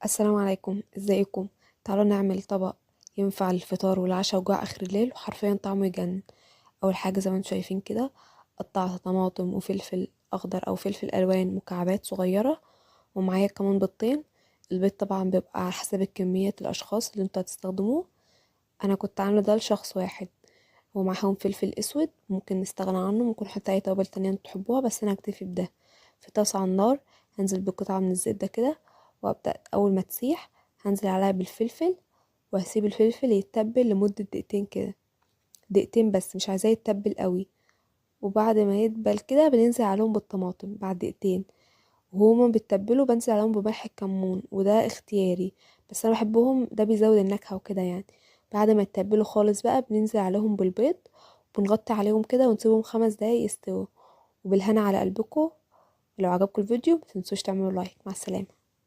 السلام عليكم، ازيكم؟ تعالوا نعمل طبق ينفع للفطار والعشاء وجوع اخر الليل، وحرفيا طعمه يجنن. اول حاجه زي ما انتم شايفين كده، قطعت طماطم وفلفل اخضر او فلفل الوان مكعبات صغيره، ومعايا كمان بيضتين. البيض طبعا بيبقى على حسب الكميه الاشخاص اللي انتوا هتستخدموه. انا كنت عامله ده لشخص واحد. ومعاهم فلفل اسود، ممكن نستغنى عنه، ممكن نحط اي توابل تانية انتوا تحبوها، بس انا هكتفي بده. في طاسه على النار هنزل بقطعه من الزبده كده، وابدا اول ما تسيح هنزل عليها بالفلفل، وهسيب الفلفل يتبل لمده دقيقتين كده. دقيقتين بس، مش عايزاه يتبل قوي. وبعد ما يدبل كده بننزل عليهم بالطماطم بعد دقيقتين، وهما بيتبلوا بنزل عليهم بملح الكمون، وده اختياري، بس انا بحبهم، ده بيزود النكهه وكده يعني. بعد ما يتبلوا خالص بقى بننزل عليهم بالبيض، وبنغطي عليهم كده ونسيبهم 5 دقايق يستووا. وبالهنا على قلبكم. لو عجبكم الفيديو متنسوش تعملوا لايك. مع السلامه.